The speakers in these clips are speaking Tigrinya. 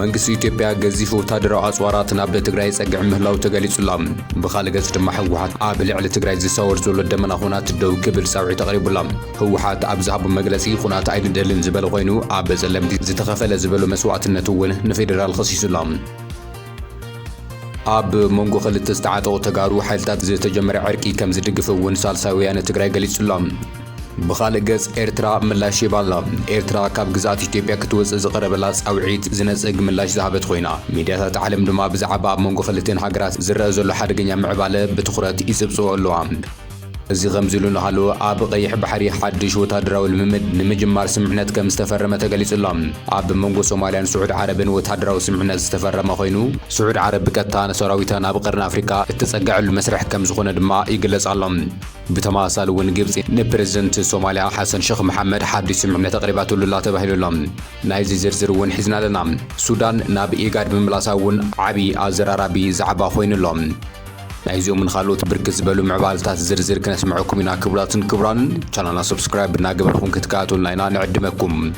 መንግስት ኢትዮጵያ ገዚፍ ወታደራዊ አጽዋራት ናብ ትግራይ ጸግዕ ምህላው ተገሊጹላም ብኻልገጽ ድማ ህወሓት ኣብ ልዕሊ ትግራይ ዝሰወር ዘሎ ደመና ኹናት ደው ክብል ጻውዒ ተቐሪቡላም ህወሓት ኣብ ዝሃቡ መግለጺ ኹናት ኣይንደልን ዝበለ ኮይኑ ኣብ ጸለምቲ ዝተኸፈለ ዝበሉ መስዋዕትነት እውን ንፌደራል ኸሲሱላም ኣብ መንጎ ክልተ ዝተዓጠቑ ተጋሩ ሓይልታት ዝተጀመረ ዕርቂ ከም ዝድግፍ እውን ሳልሳይ ወያነ ትግራይ ገሊጹላም بخالق جز إرترا ملاش يبالا إرترا كاب جزات إثيوبيا كتوز زقربلا أوعيت زنزق ملاش ذهبت خوينا ميديا تعلم دما بزعبا منقو خلتين هاجرات زرزو لحد جنيا معبالة بتخرات يسبسوا اللوام زي غمزلون هالو عب قيح بحري حدش وتدراو الممد نمجمار سمعنات كم استفرمة تجلس اللام عب منقو سوماليان سعود عرب وتدراو سمعنات استفرمة خوينو سعود عرب كتان سراويتان عب قرن أفريقيا اتسقع المسرح كم زخونة دماء يجلس اللام بتماثل ونجبس نبرزنت سوماليا حسن شيخ محمد حدش سمعنات تقريبات الله تبهيل اللام نايز زرزر ون حزنا لنا السودان ناب إيجاد من بلاساون عبي أزر عربي زعبا خوين اللام نايزو من خالوت بركز بلو معبالتات زرزر كنسمعكم هنا كبران channelنا سبسكرايب ناقبلكم كتكاتون لنا نعدمكم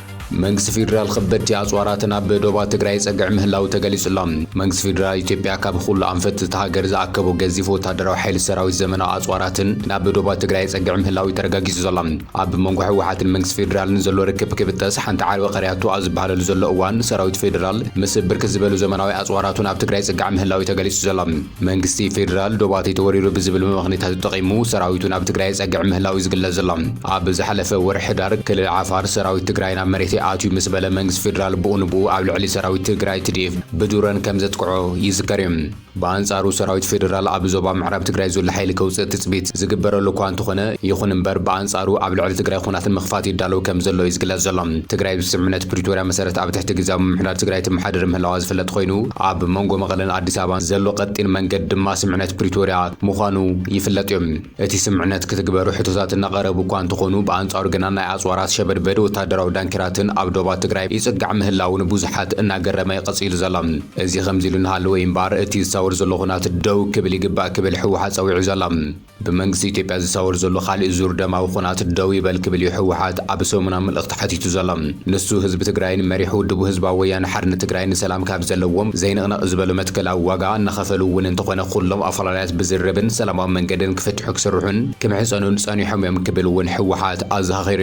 መንግስት ፌደራል ከበድቲ አጽዋራትና በዶባ ትግራይ ጸግዕ ምህላው ተገሊጹላም መንግስት ፌደራል ኢትዮጵያ ካብ ሁሉ አንፈት ተሃገር ዘአከቡ ገዚፍ ወታደራዊ ኃይል ሰራዊት ዘመናዊ አጽዋራትን ናብ በዶባ ትግራይ ጸግዕ ምህላው ተረጋጊጹ ዘላም ኣብ መንጎ ህወሓትን መንግስት ፌደራልን ዘሎ ርክብ ክብጠስ ሓንቲ ዓርበ ቀሪያቱ ኣብ ዝበሃለሉ ዘሎ እዋን ሰራዊት ፌደራል ምስ ብርክት ዝበሉ ዘመናዊ አጽዋራቱን ኣብ ትግራይ ጸግዕ ምህላው ተገሊጹ ዘላም መንግስቲ ፌደራል ዶባቲ ተወሪሩ ብዝብል ምክንያታት ተጠቂሙ ሰራዊቱን ኣብ ትግራይ ጸግዕ ምህላው ዝግለጽ ዘላም ኣብ ዝሓለፈ ወርሒ ዳር ክልል ዓፋር ሰራዊት ትግራይ ናብ መሬት አቱ መስበለ መንግስት ፌደራል ቡንቡ ኣብ ልዕሊ ሰራዊት ትግራይ ትዲፍ ብዱረን ከም ዘጥቅዖ ይዝከርም በአንጻሩ ሰራዊት ፌደራል ኣብ ዞባ ምዕራብ ትግራይ ዘሎ ኃይል ከውጽእ ትጽቢት ዝግበረሉ እኳ እንተኾነ ይኹን እምበር በአንጻሩ ኣብ ልዕሊ ትግራይ ኹናትን መኽፋት ይዳለው ከም ዘሎ ይዝግለጽ ዘሎ ትግራይ ብስምምነት ፕሪቶሪያ መሰረት ኣብ ትሕቲ ግዝያዊ ምምሕዳር ትግራይ ትመሓደር ምህላዋ ዝፍለጥ ኮይኑ ኣብ መንጎ መቐለን አዲስ አበባን ዘሎ ቀጢን መንገድ ድማ ስምምነት ፕሪቶሪያ ምዃኑ ይፍለጥ እዮም እቲ ስምምነት ክትግበሩ ሕቶታት እናቐረቡ እኳ እንተኾኑ በአንጻሩ ግና ናይ አጽዋራት ሸበድበድ ወታደራዊ ዳንኪራትን ኣብ ዶባ ትግራይ ይጽጋዕ ምህላውን ብዙሓት እናገረመ ይቀጽል ዘላም እዚ ከምዚ ኢሉ ንሃለወ እምበር እቲ ዝሳወር ዘሎ ኹናት ደው ክብል ይግባእ ክብል ህወሓት ጸዊዑ ዘላም ብመንግስቲ ኢትዮጵያ ዝሳወር ዘሎ ካልእ ዙር ደማዊ ኹናት ደው ይበል ክብል ህወሓት ኣብ ሰሙና መልእኽቲ ሓቲቱ ዘላም ንሱ ህዝቢ ትግራይን መሪሑ ውድቡ ህዝባዊ ወያነ ሓርነት ትግራይን ሰላም ካብ ዘለዎም ዘይንቕነቕ ዝበሉ መትከላዊ ዋጋ እናኸፈሉ እውን እንተኾነ ኩሎም ኣፈላልያት ብዝርብን ሰላማዊ መንገድን ክፍትሑ ክስርሑን ክምሕፀኑን ጸኒሖም እዮም ክብል እውን ህወሓት ኣዘኻኺሩ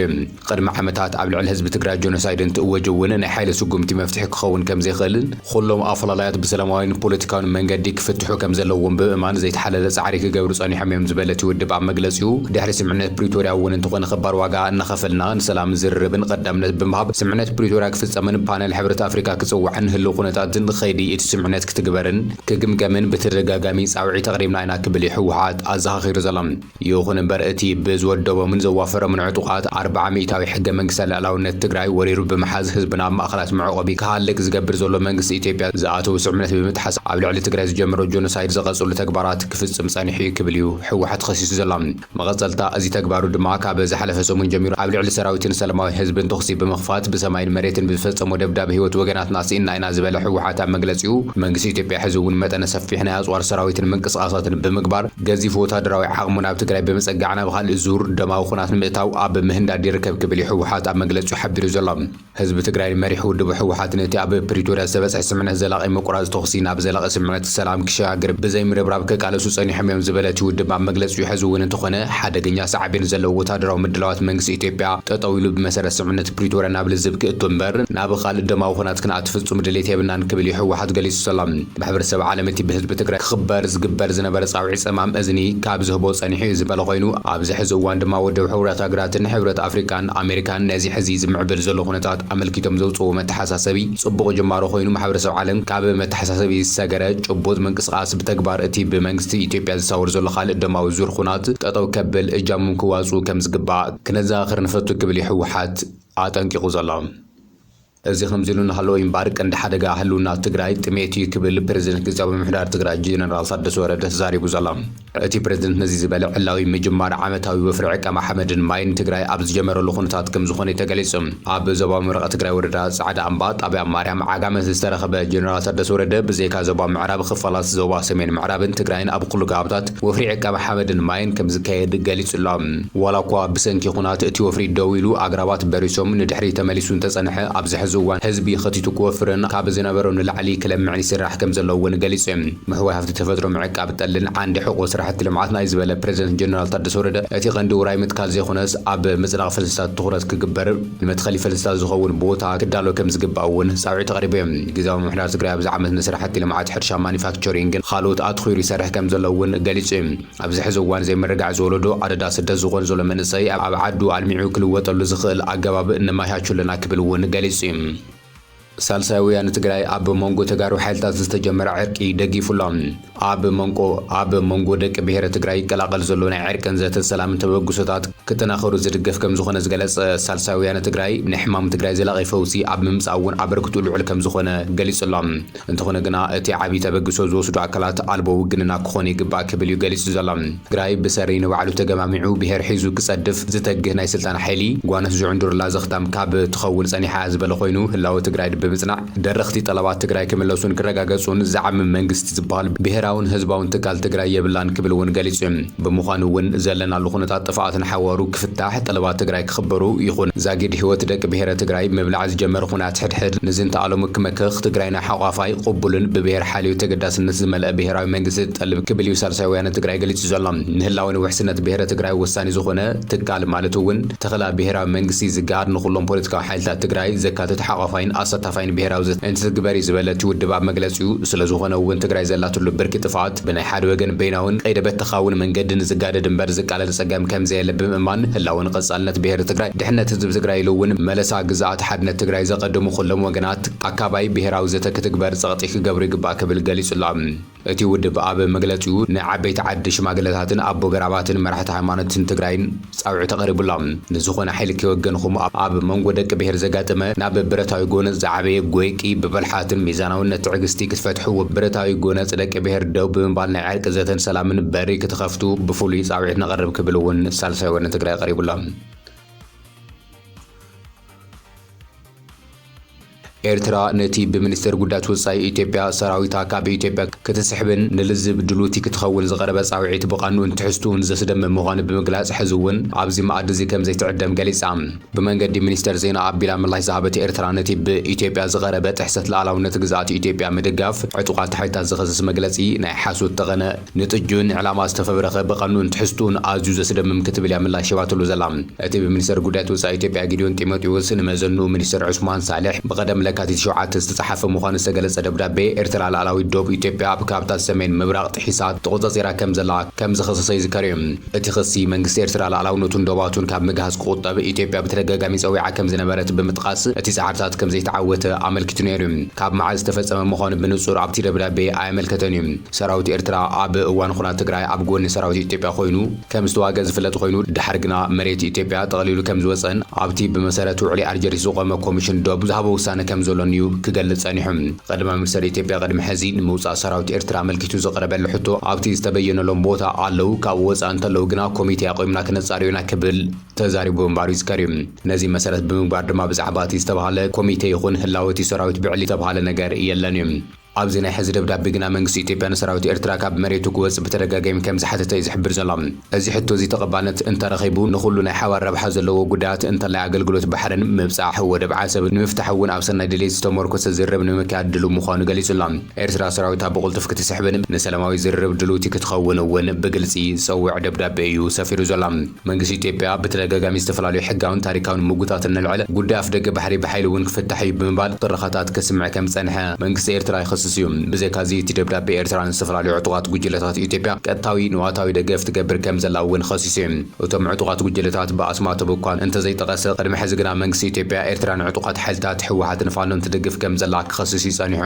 ቅድሚ ዓመታት ኣብ ልዕሊ ህዝቢ ትግራይ ጆኖሳይድን ትእወጅውን ናይ ሓይለ ስጉምቲ መፍትሒ ክኸውን ከም ዘይኽእልን ኩሎም ኣፈላልያት ብሰላማዊን ፖለቲካውን መንገዲ ክፍትሑ ከም ዘለዎም ብእማን ዘይተሓለለ ጻዕሪ ክገብሩ ጸኒሖም እዮም ዝበለት ይውድብ ኣብ መግለጺኡ ድሕሪ ስምምነት ፕሪቶሪያ እውን እንተኾነ ኽባር ዋጋ እናኸፈልና ንሰላም ዝርርብን ቀዳምነት ብምሃብ ስምምነት ፕሪቶሪያ ክፍጸምን ፓነል ሕብረት ኣፍሪካ ክጽዋዕን ህልው ኩነታትን ኸይዲ እቲ ስምምነት ክትግበርን ክግምገምን ብተደጋጋሚ ጻውዒ ተቕሪብና ኢና ክብል ህወሓት ኣዘኻኺሩ ዘላም ይኹን እምበር እቲ ብዝወደቦምን ዘዋፈሮምን ዕጡቓት 40 ሚእታዊ ሕገ መንግስታዊ ልዕላውነት ትግራይ ወሪሩ ብምሓዝ ህዝብና ማእኸላት መዕቆቢ ክሃልቅ ዝገብር ዘሎ መንግስቲ ኢትዮጵያ ዝኣተው ስምምነት ብምትሓስ ኣብ ልዕሊ ትግራይ ዝጀመሮ ጆኖሳይድ ዘቐጽሉ ተግባራት ክፍጽም ጸኒሑ ክብል እዩ ህወሓት ኸሲሱ ዘላም መቐጸልታ እዚ ተግባሩ ድማ ካብ ዝሓለፈ ሰሙን ጀሚሩ ኣብ ልዕሊ ሰራዊትን ሰላማዊ ህዝብን ተኽሲ ብምኽፋት ብሰማይን መሬትን ብዝፈጸሞ ደብዳቤ ህይወት ወገናትና ስኢና ኢና ዝበለ ህወሓት ኣብ መግለጺኡ መንግስቲ ኢትዮጵያ ሕዚ እውን መጠነ ሰፊሕ ናይ ኣጽዋር ሰራዊትን ምንቅስቓሳትን ብምግባር ገዚፍ ወታደራዊ ዓቕሙ ናብ ትግራይ ብምጸጋዕ ናብ ካልእ ዙር ደማዊ ኹናት ምእታው ኣብ ምህንዳድ ይርከብ ክብል ህወሓት ኣብ መግለጺኡ ሓቢሩ ዘላም ህዝቢ ትግራይ መሪሑ ውድቡ ህወሓት ነቲ ኣብ ፕሪቶሪያ ዝተበጽሐ ስምምነት ዘላቒ ምቁራጽ ተኽሲ ናብ ዘላቒ ስምምነት ሰላም ክሸጋገር ብዘይ ምርብራብ ከቃለሱ ጸኒሖም እዮም ዝበለት ይውድብ ኣብ መግለጺኡ ሕዚ እውን እንተኾነ ሓደገኛ ሳዕቤን ዘለዎ ወታደራዊ ምድላዋት መንግስቲ ኢትዮጵያ ጠጠው ኢሉ ብመሰረት ስምምነት ፕሪቶሪያ ናብ ልዝብ ክእቱ እምበር ናብ ካልእ ደማዊ ኹናት ክንኣትፍጹም ድሌት የብልናን ክብል ህወሓት ገሊጹ ሰላም ማሕበረሰብ ዓለም እቲ ብህዝቢ ትግራይ ክኽበር ዝግበር ዝነበረ ጻውዒ ጸማም እዝኒ ካብ ዝህቦ ጸኒሑ እዩ ዝበለ ኮይኑ ኣብዚ ሕዚ እዋን ድማ ወደብ ሕብረት ሃገራትን ሕብረት ኣፍሪካን ኣሜሪካን ነዚ ሕዚ ዝምዕብል ዘሎ ኩነታት ኣመልኪቶም ዘውፅዎ መተሓሳሰቢ ጽቡቕ ጅማሮ ኮይኑ ማሕበረሰብ ዓለም ካብ መተሓሳሰቢ ዝሰገረ ጭቡጥ ምንቅስቓስ ብተግባር እቲ ብመንግስቲ ኢትዮጵያ ዝሳወር ዘሎ ካልእ ደማዊ ዙር ኹናት ጠጠው ከብል እጃሙን ክዋፁ ከም ዝግባእ ክነዘኻኽር ንፈቱ ክብል ህወሓት ኣጠንቂቑ ዘሎ እዚ ከምዚ ኢሉ ንሃለወ እምበር ቀንዲ ሓደጋ ህልውና ትግራይ ጥሜት እዩ ክብል ፕሬዝደንት ግዝያዊ ምምሕዳር ትግራይ ጀነራል ታደሰ ወረደ ተዛሪቡ ዘሎ እቲ ፕሬዝደንት ነዚ ዝበለ ዕላዊ ምጅማር ዓመታዊ ወፍሪ ዕቀባ ሓመድን ማይን ትግራይ ኣብ ዝጀመረሉ ኩነታት ከም ዝኾነ ተገሊጹ ኣብ ዞባ ምብራቕ ትግራይ ወረዳ ጻዕዳ ኣምባ ጣብያ ማርያም ዓጋመት ዝተረኸበ ጀነራል ታደሰ ወረደ ብዘይካ ዞባ ምዕራብ ክፋላት ዞባ ሰሜን ምዕራብን ትግራይን ኣብ ኩሉ ከባቢታት ወፍሪ ዕቀባ ሓመድን ማይን ከም ዝካየድ ገሊጹ ኣሎ ዋላ እኳ ብሰንኪ ኩናት እቲ ወፍሪ ደው ኢሉ ኣግራባት በሪሶም ንድሕሪ ተመሊሱ እንተጸንሐ ኣብዚ ሕዝዋን ህዝቢ ኸቲቱ ክወፍርን ካብ ዝነበረው ንላዕሊ ክለምዕን ይስራሕ ከም ዘሎ እውን ገሊጹ ምሕዋይ ሃብቲ ተፈጥሮ ምዕቃብ ጠልን ዓንዲ ሕቆ ስራሕቲ ልምዓት ናይ ዝበለ ፕሬዝደንት ጀነራል ታደሰ ወረደ እቲ ቀንዲ ውራይ ምትካል ዘይኾነስ ኣብ ምጽላቕ ፍልስታት ትኹረት ክግበር ንመትኸሊ ፍልስታት ዝኸውን ቦታ ክዳሎ ከም ዝግባእ እውን ጻውዒት ተቐሪቡ ግዜያዊ ምምሕዳር ትግራይ ኣብዚ ዓመት ንስራሕቲ ልምዓት ሕርሻ ማኒፋክቸሪንግን ካልኦት ኣትኺሩ ይሰርሕ ከም ዘሎ እውን ገሊጹ ኣብዚ ሕዚ እዋን ዘይምርጋዕ ዝወለዶ ኣደዳ ስደት ዝኾን ዘሎ መንእሰይ ኣብ ዓዱ ኣልሚዑ ክልወጠሉ ዝኽእል ኣገባብ እንመቻቸሉና ክብል እውን ገሊጹ ሳልሳይ ወያነ ትግራይ ኣብ መንጎ ተጋሩ ሓይልታት ዝተጀመረ ዕርቂ ደጊፉሎም ኣብ መንጎ ደቂ ብሔረ ትግራይ ይቀላቀል ዘሎ ናይ ዕርቅን ዘተ ሰላምን ተበግሶታት ክጠናኸሩ ዝድገፍ ከም ዝኾነ ዝገለጸ ሳልሳይ ወያነ ትግራይ ንሕማም ትግራይ ዘላቒ ፈውሲ ኣብ ምምጻእ እውን ኣበርክቱ ልዑል ከም ዝኾነ ገሊጹሎም እንተኾነ ግና እቲ ዓብዪ ተበግሶ ዝወስዱ ኣካላት ኣልቦ ውግንና ክኾን ይግባእ ክብል እዩ ገሊጹ ዘሎ ትግራይ ብሰሪ ንባዕሉ ተገማሚዑ ብሔር ሒዙ ክጸድፍ ዝተግህ ናይ ስልጣን ሓይሊ ጓነስ ዝዕንዱርላ ዘኽታም ካብ ትኸውን ጸኒሓ ዝበለ ኮይኑ ህላዊ ትግራይ ብምጽናዕ ደረኽቲ ጠለባት ትግራይ ክምለሱን ክረጋገጹን ዝዓምም መንግስቲ ዝበሃል ብሔራውን ህዝባውን ትካል ትግራይ የብላን ክብል እውን ገሊጹ ብምዃኑ እውን ዘለናሉ ኩነታት ጥፍኣትን ሓዋሩ ክፍታሕ ጠለባት ትግራይ ክኽበሩ ይኹን ዛጊድ ህይወት ደቂ ብሔረ ትግራይ ምብላዕ ዝጀመረ ኩናት ሕድሕድ ንዝንተ ኣሎሙ ክመክኽ ትግራይና ሓቋፋይ ቅቡልን ብብሔር ሓልዩ ተገዳስነት ዝመልአ ብሔራዊ መንግስቲ ጠልብ ክብል እዩ ሳልሳይ ወያነ ትግራይ ገሊጹ ዘሎ ንህላዊ ውሕስነት ብሔረ ትግራይ ወሳኒ ዝኾነ ትካል ማለት እውን ተኽላ ብሔራዊ መንግስቲ ዝጋር ንኹሎም ፖለቲካዊ ሓይልታት ትግራይ ዘካትት ሓቋፋይን ኣሳታፋይን ብሔራዊ እንትትግበር ዝበለት ውድብ ኣብ መግለጺኡ ስለ ዝኾነ እውን ትግራይ ዘላትሉ ብርኪ ጥፍኣት ብናይ ሓደ ወገን በይናውን ቀይደበት ተኻውን መንገዲ ንዝጋደድ እምበር ዝቃለል ጸገም ከም ዘየለ ብምእማን ህላውን ቀጻልነት ብሔረ ትግራይ ድሕነት ህዝቢ ትግራይ ኢሉ እውን መለሳ ግዛኣት ሓድነት ትግራይ ዘቐድሙ ኩሎም ወገናት ኣካባቢ ብሔራዊ ዘተ ክትግበር ጸቕጢ ክገብሩ ይግባእ ክብል ገሊጹላ እቲ ውድብ ኣብ መግለጺኡ ንዓበይቲ ዓዲ ሽማግለታትን ኣቦ ገራባትን መራሕቲ ሃይማኖትን ትግራይን ጻውዒ ተቐሪቡላ ንዝኾነ ሓይሊ ክወገንኹም ኣብ መንጎ ደቂ ብሔር ዘጋጥመ ናብ ብረታዊ ጎነፅ ዝዓበየ ጎይቂ ብበልሓትን ሚዛናውነት ትዕግስቲ ክትፈትሕዎ ብረታዊ ጎነፅ ደቂ ብሔር ደው ብምባል ናይ ዕርቂ ዘተን ሰላምን በሪ ክትኸፍቱ ብፍሉይ ጻውዒት ነቐርብ ክብል እውን ሳልሳይ ወያነ ትግራይ ቀሪቡላ ኤርትራ ነቲ ብሚኒስትር ጉዳያት ወጻኢ ኢትዮጵያ ሰራዊታ ካብ ኢትዮጵያ ክትስሕብን ንልዝብ ድሉቲ ክትኸውን ዝቐረበ ጻውዒት ብቓኑን ትሕዝቱን ዘስደምም ምዃኑ ብምግላጽ ሕዚ እውን ኣብዚ መኣዲ እዚ ከም ዘይትዕደም ገሊጻ ብመንገዲ ሚኒስተር ዜና ኣቢላ ምላሽ ዝሃበት ኤርትራ ነቲ ብኢትዮጵያ ዝቐረበ ጥሕሰት ሉዓላውነት ግዛኣት ኢትዮጵያ ምድጋፍ ዕጡቓት ሓይልታት ዝኸስስ መግለጺ ናይ ሓሶት ተቐነ ንጥጁን ዕላማ ዝተፈብረኸ ብቓኑን ትሕዝቱን ኣዝዩ ዘስደምም ክትብል እያ ምላሽ ሂባትሉ ዘላ እቲ ብሚኒስተር ጉዳያት ወጻኢ ኢትዮጵያ ጊድዮን ጢሞቴዎስ ንመዘኑ ሚኒስተር ዑስማን ሳሌሕ ብቐደም ለካቲት 7 ዝተጻሓፈ ምዃኑ ዝተገለጸ ደብዳቤ ኤርትራ ላዕላዊት ዶብ ኢትዮጵያ ኣብ ካብታት ሰሜን ምብራቕ ጥሒሳት ተቆጻጺራ ከም ዘላ ከም ዝኸሰሰ ይዝከር እዩ እቲ ክሲ መንግስቲ ኤርትራ ላዕላውነቱን ዶባቱን ካብ ምግሃዝ ክቁጠብ ኢትዮጵያ ብተደጋጋሚ ጸዊዓ ከም ዝነበረት ብምጥቃስ እቲ ጻዕርታት ከም ዘይተዓወተ ኣመልኪቱ ነይሩ ካብ መዓዝ ዝተፈጸመ ምዃኑ ብንጹር ኣብቲ ደብዳቤ ኣየመልከተን እዩ ሰራዊት ኤርትራ ኣብ እዋን ኩናት ትግራይ ኣብ ጎኒ ሰራዊት ኢትዮጵያ ኮይኑ ከም ዝተዋገ ዝፍለጥ ኮይኑ ድሓር ግና መሬት ኢትዮጵያ ጠቕሊሉ ከም ዝወፀን ኣብቲ ብመሰረቱ ውዕሊ ኣልጀሪስ ዝቆመ ኮሚሽን ዶብ ዝሃቦ ውሳነ ከም ዘሎን እዩ ክገልጽ ጸኒሑ ቀዳማ ሚኒስትር ኢትዮጵያ ቅድሚ ሕዚ ንምውጻእ ሰራዊት ኤርትራ ኣመልኪቱ ዘቕረበሉ ሕቶ ኣብቲ ዝተበየነሎም ቦታ ኣለው ካብ ወጻእ እንተለው ግና ኮሚቴ ኣቆይምና ክነጻርዩና ክብል ተዛሪቡ እምባሩ ይዝከር እዩ ነዚ መሰረት ብምግባር ድማ ብዛዕባ እቲ ዝተባሃለ ኮሚቴ ይኹን ህላወቲ ሰራዊት ብዕሊ ዝተባሃለ ነገር የለን እዩ ኣብዚ ናይ ሕዚ ደብዳቤ ግና መንግስቲ ኢትዮጵያ ንሰራዊት ኤርትራ ካብ መሬቱ ክወጽእ ብተደጋጋሚ ከም ዝሓተተ እዩ ዝሕብር ዘሎ እዚ ሕቶ እዚ ተቐባልነት እንተረኺቡ ንኹሉ ናይ ሓባር ረብሓ ዘለዎ ጉዳያት እንተላይ ኣገልግሎት ባሕርን ምብጻሕ ወደብ ዓሰብ ንምፍታሕ እውን ኣብ ሰናይ ድሌት ዝተመርኮሰ ዝርርብ ንምክያድ ድሉው ምዃኑ ገሊጹላ ኤርትራ ሰራዊታ ብቕልጡፍ ክትስሕብን ንሰላማዊ ዝርርብ ድሉውቲ ክትኸውን እውን ብግልጺ ዝጸውዕ ደብዳቤ እዩ ሰፊሩ ዘሎ መንግስቲ ኢትዮጵያ ብተደጋጋሚ ዝተፈላለዩ ሕጋውን ታሪካውን ምጉታት እንልዕለ ጉዳይ ኣፍ ደገ ባሕሪ ብሓይሊ እውን ክፍታሕ እዩ ብምባል ጥረኻታት ክስምዕ ከም ጸንሐ መንግስቲ ኤርትራ ብዘይካዚ እቲ ደብዳቤ ኤርትራን ዝተፈላለዩ ዕጡቓት ጉጅለታት ኢትዮጵያ ቀጥታዊ ንዋታዊ ደገፍ ትገብር ከም ዘላ እውን ኸሲሱ እቶም ዕጡቓት ጉጅለታት ብኣስማቶ ብኳን እንተዘይጠቐሰ ቅድሚ ሕዚ ግና መንግስቲ ኢትዮጵያ ኤርትራን ዕጡቓት ሓይልታት ሕወሓትን ፋኖን ትድግፍ ከም ዘላ ክኸሲሱ ይጸኒሑ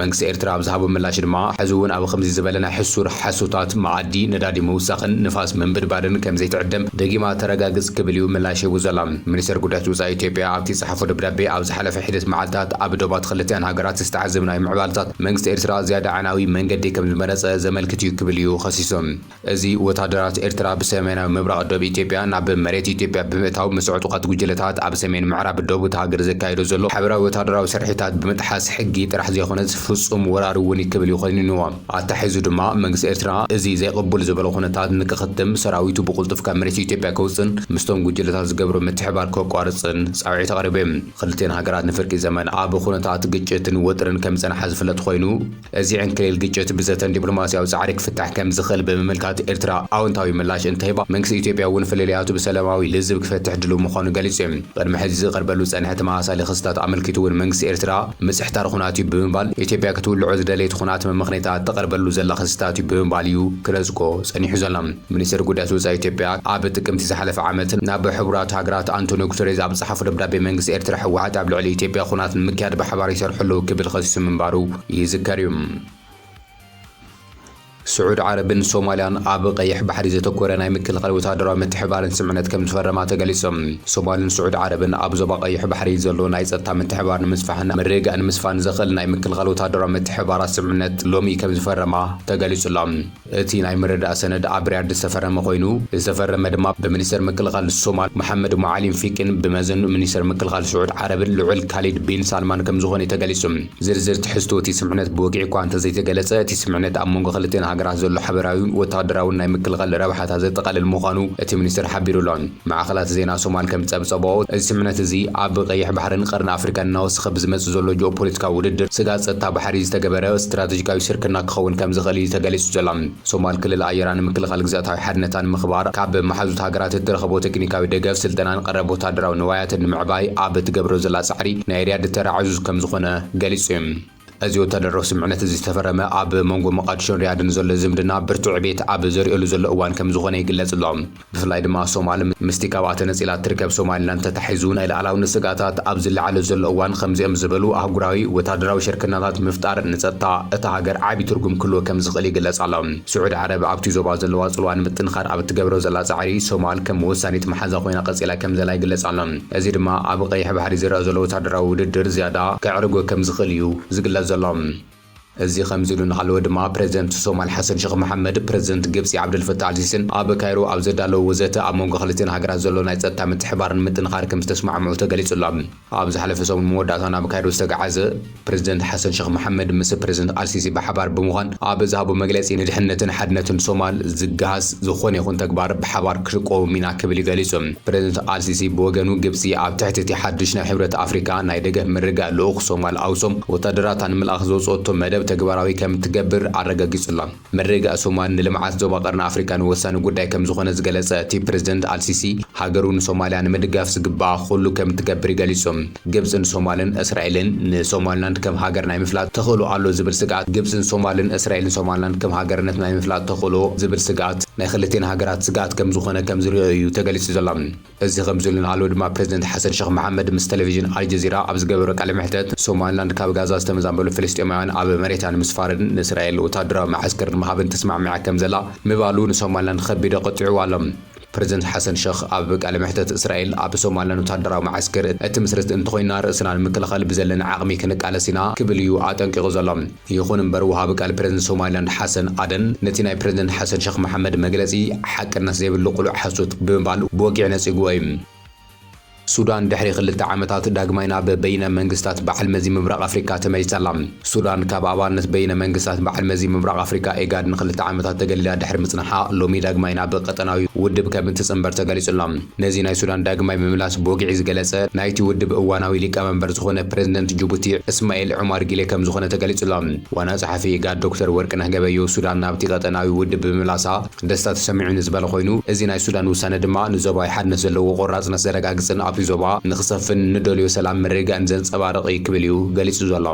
መንግስቲ ኤርትራ ኣብ ዝሃቦ ምላሽ ድማ ሕዚ እውን ኣብ ከምዚ ዝበለ ናይ ሕሱር ሓሶታት መኣዲ ነዳዲ ምውሳኽን ንፋስ ምንብድባድን ከም ዘይትዕደም ደጊማ ተረጋግጽ ክብል እዩ ምላሽ ሂቡ ዘላ ሚኒስተር ጉዳያት ወጻኢ ኢትዮጵያ ኣብቲ ጽሓፎ ደብዳቤ ኣብ ዝሓለፈ ሒደት መዓልትታት ኣብ ዶባት ክልቲአን ሃገራት ዝተዓዘብናዮ ምዕባለታት መንግስቲ ኤርትራ ዝያዳ ዓናዊ መንገዲ ከም ዝመረጸ ዘመልክት እዩ ክብል እዩ ኸሲሶም። እዚ ወታደራት ኤርትራ ብሰሜናዊ ምብራቕ ደቡብ ኢትዮጵያ ናብ መሬት ኢትዮጵያ ብምእታው ምስ ዕጡቓት ጉጅለታት ኣብ ሰሜን ምዕራብ ደቡብ ሃገር ዘካይዶ ዘሎ ሕብራዊ ወታደራዊ ስርሒታት ብምጥሓስ ሕጊ ጥራሕ ዘይኮነስ ፍጹም ወራሪ እውን ክብል እዩ ኾይኑዎ። ኣታሒዙ ድማ መንግስቲ ኤርትራ እዚ ዘይቕቡል ዝበሎ ኩነታት ንክኽትም ሰራዊቱ ብቁልጡፍ ካብ መሬት ኢትዮጵያ ከውፅን ምስቶም ጉጅለታት ዝገብሮ ምትሕባር ከቋርፅን ጻውዒት ኣቕሪቡ። ክልቴን ሃገራት ንፍርቂ ዘመን ኣብ ኩነታት ግጭትን ውጥርን ከም ዝጸንሐ ዝፍለጥ ኮይኑ እዚ ዕንክሊል ግጭት ብዘተን ዲፕሎማስያዊ ጻዕሪ ክፍታሕ ከም ዝኽእል ብምምልካት ኤርትራ ኣወንታዊ ምላሽ እንተሂባ መንግስቲ ኢትዮጵያ እውን ፍልልያቱ ብሰላማዊ ልዝብ ክፈትሕ ድሉው ምዃኑ ገሊጹ እዩ። ቅድሚ ሕዚ ዝቐርበሉ ጸንሐ ተመሳሳሊ ክስታት ኣመልኪቱ እውን መንግስቲ ኤርትራ ምጽሕታር ኩናት እዩ ብምባል ኢትዮጵያ ክትውልዖ ዝደለየት ኩናት መምኽኔታት ተቐርበሉ ዘላ ክስታት እዩ ብምባል እዩ ክረዝጎ ጸኒሑ ዘሎ። ሚኒስትር ጉዳያት ወጻኢ ኢትዮጵያ ኣብ ጥቅምቲ ዝሓለፈ ዓመት ናብ ሕቡራት ሃገራት አንቶኒዮ ጉተሬዝ ኣብ ጸሓፉ ደብዳቤ መንግስቲ ኤርትራ ሕወሓት ኣብ ልዕሊ ኢትዮጵያ ኩናት ንምክያድ ብሓባር ይሰርሑ ክብል ኸሲሱ ምንባሩ ይዝከር እዩ። سعود عربን ሶማሊያን ኣብ ቀይሕ ባሕሪ ዘተኮረ ናይ ምክልኻል ወታደራዊ ምትሕባርን ስምዕነት ከም ዝፈረማ ተገሊጾም። ሶማልን ስዑድ ዓረብን ኣብ ዞባ ቀይሕ ባሕሪ ዘሎ ናይ ጸጥታ ምትሕባር ንምስፋሕን ምርግጋእ ንምስፋን ዘኽእል ናይ ምክልኻል ወታደራዊ ምትሕባራት ስምዕነት ሎሚ ከም ዝፈረማ ተገሊጹሎም። እቲ ናይ ምርዳእ ሰነድ ኣብ ሪያድ ዝተፈረመ ኮይኑ ዝተፈረመ ድማ ብሚኒስትር ምክልኻል ሶማል መሐመድ ሙዓሊም ፊቅን ብመዘኑ ሚኒስትር ምክልኻል ስዑድ ዓረብን ልዑል ካሊድ ቢን ሳልማን ከም ዝኾነ ተገሊጹ። ዝርዝር ትሕዝቶ እቲ ስምዕነት ብወግዒ እኳ እንተዘይተገለጸ እቲ ስምዕነት ኣብ መንጎ ክልቴን ሃገራት ዘሎ ሓበራዊ ወታደራዊ ናይ ምክልኻል ረብሓታት ዘጠቓልል ምዃኑ እቲ ሚኒስትር ሓቢሩሎ። ማዕኸላት ዜና ሶማል ከም ጸብጸቦ እዚ ስምዕነት እዚ ኣብ ቀይሕ ባሕርን ቀርኒ ኣፍሪካን እናወስኸ ብዝመጽእ ዘሎ ጂኦፖለቲካዊ ውድድር ስጋት ጸጥታ ባሕሪ ዝተገበረ ስትራቴጂካዊ ሽርክና ክኸውን ከም ዝኽእል እዩ ተገሊጹ ዘሎ። ሶማል ክልል ኣየራ ንምክልኻል ግዝኣታዊ ሓድነታን ምኽባር ካብ መሓዙት ሃገራት እትረኸቦ ቴክኒካዊ ደገፍ ስልጠናን ቀረብ ወታደራዊ ንዋያትን ንምዕባይ ኣብ እትገብሮ ዘላ ጻዕሪ ናይ ሪያድ ተራዓዙዝ ከም ዝኾነ ገሊጹ እዩ። እዚ ወታደራዊ ስምዕነት እዚ ዝተፈረመ ኣብ መንጎ መቃዲሾን ሪያድን ዘሎ ዝምድና ብርቱዕ ቤት ኣብ ዘርእየሉ ዘሎ እዋን ከም ዝኾነ ይግለጽ ኣሎ። ብፍላይ ድማ ሶማል ምስቲ ካብኣ ተነጺላ ትርከብ ሶማሊላንድ ተታሒዙ ናይ ላዕላውነት ስጋታት ኣብ ዝለዓለ ዘሎ እዋን ከምዚኦም ዝበሉ ኣህጉራዊ ወታደራዊ ሽርክናታት ምፍጣር ንጸጥታ እታ ሃገር ዓቢ ትርጉም ክህልዎ ከም ዝኽእል ይግለጽ ኣሎ። ስዑድ ዓረብ ኣብቲ ዞባ ዘለዋ ጽልዋ ንምጥንኻር ኣብ እትገብሮ ዘላ ጻዕሪ ሶማል ከም ወሳኒት መሓዛ ኮይና ቀጺላ ከም ዘላ ይግለጽ ኣሎ። እዚ ድማ ኣብ ቀይሕ ባሕሪ ዝረአ ዘሎ ወታደራዊ ውድድር ዝያዳ ከዕርጎ ከም ዝኽእል እዩ ዝግለጽ ዘሎ። እዚ ከምዚ ኢሉ እናሃለወ ድማ ፕሬዚደንት ሶማል ሓሰን ሼኽ መሐመድ ፕሬዚደንት ግብፂ ዓብደልፈታህ አልሲሲን ኣብ ካይሮ ኣብ ዘዳለው ወዘተ ኣብ መንጎ ክልቴን ሃገራት ዘሎ ናይ ጸጥታ ምትሕባርን ምጥንኻር ከም ዝተስማዕምዑ ተገሊጹ ኣሎ። ኣብ ዝሓለፈ ሰሙን መወዳእታ ናብ ካይሮ ዝተጋዓዘ ፕሬዚደንት ሓሰን ሼኽ መሐመድ ምስ ፕሬዚደንት አልሲሲ ብሓባር ብምዃን ኣብ ዝሃቦ መግለጺ ንድሕንነትን ሓድነትን ሶማል ዝገሃስ ዝኾነ ይኹን ተግባር ብሓባር ክቆሙ ኢና ክብል ይገሊጹ። ፕሬዚደንት አልሲሲ ብወገኑ ግብፂ ኣብ ትሕቲ እቲ ሓድሽ ናይ ሕብረት ኣፍሪካ ናይ ደገፍ ምርጋእ ልኡኽ ሶማል ኣውሶም ወታደራታ ንምልኣኽ ዘውፅኦቶ መደብ ተግባራዊ ከም ትገብር ኣረጋጊጹላ። ምርግጋእ ሶማል ንልምዓት ዞባ ቀርኒ ኣፍሪካን ወሳኒ ጉዳይ ከም ዝኾነ ዝገለጸ እቲ ፕሬዚደንት አልሲሲ ሃገሩ ንሶማልያ ንምድጋፍ ዝግባእ ኩሉ ከም ትገብር ይገሊጹ። ግብፅን ሶማልን እስራኤልን ንሶማሊላንድ ከም ሃገር ናይ ምፍላጥ ተኽእሎ ኣሎ ዝብል ስጋት ግብፅን ሶማልን እስራኤልን ሶማሊላንድ ከም ሃገርነት ናይ ምፍላጥ ተኽእሎ ዝብል ስጋት ናይ ክልቴን ሃገራት ስጋት ከም ዝኾነ ከም ዝረአዩ ተገሊጹ ዘሎ። እዚ ከምዚ ኢሉ እናሃለወ ድማ ፕሬዚደንት ሓሰን ሼኽ መሐመድ ምስ ቴሌቪዥን አልጀዚራ ኣብ ዝገበሮ ቃለ መሕተት ሶማሊላንድ ካብ ጋዛ ዝተመዛበሉ ፍልስጤማውያን ኣብ መሬታ ንምስፋርን ንእስራኤል ወታደራዊ ማዕስከር ንምሃብን ተስማዕሚዓ ከም ዘላ ምባሉ ንሶማሊላንድ ከቢዱ ቀጢዑ ኣሎ። ፕሬዚደንት ሓሰን ሼኽ ኣብ ቃለ መሕተት እስራኤል ኣብ ሶማሊላንድ ወታደራዊ ማዕስከር እቲ ምስረት እንተኮይና ርእስና ንምክልኻል ብዘለና ዓቕሚ ክንቃለስ ኢና ክብል እዩ ኣጠንቂቑ ዘሎ። ይኹን እምበር ወሃቢ ቃል ፕሬዚደንት ሶማሊላንድ ሓሰን አደን ነቲ ናይ ፕሬዚደንት ሓሰን ሼኽ መሐመድ መግለጺ ሓቅነት ዘይብሉ ቁሉዕ ሓሶት ብምባል ብወጊዕ ነጺግዎ እዩ። ሱዳን ድሕሪ 2 ዓመታት ዳግማይ ናብ በይነ መንግስታት በዓል መዚ ምብራቕ ኣፍሪካ ተመይጸላ። ሱዳን ካብ ኣባልነት በይነ መንግስታት በዓል መዚ ምብራቕ ኣፍሪካ ኤጋድ ን2 ዓመታት ተገሊላ ድሕሪ ምጽናሓ ሎሚ ዳግማይ ናብ ቀጠናዊ ውድብ ከም እትጽንበር ተገሊጹላ። ነዚ ናይ ሱዳን ዳግማይ ምምላስ ብወግዒ ዝገለጸ ናይቲ ውድብ እዋናዊ ሊቀመንበር ዝኾነ ፕሬዚደንት ጅቡቲ እስማኤል ዑማር ጊሌ ከም ዝኾነ ተገሊጹላ። ዋና ጸሓፊ ኤጋድ ዶክተር ወርቅነህ ገበየሁ ሱዳን ናብቲ ቀጠናዊ ውድብ ብምምላሳ ደስታ ተሰሚዑ ዝበለ ኮይኑ እዚ ናይ ሱዳን ውሳነ ድማ ንዞባዊ ሓድነት ዘለዎ ቆራጽነት ዘረጋግጽን ዞባ ንኽሰፍን ንደልዮ ሰላም ምርግጋእን ዘንጸባርቕ ክብል እዩ ገሊጹ ዘሎ።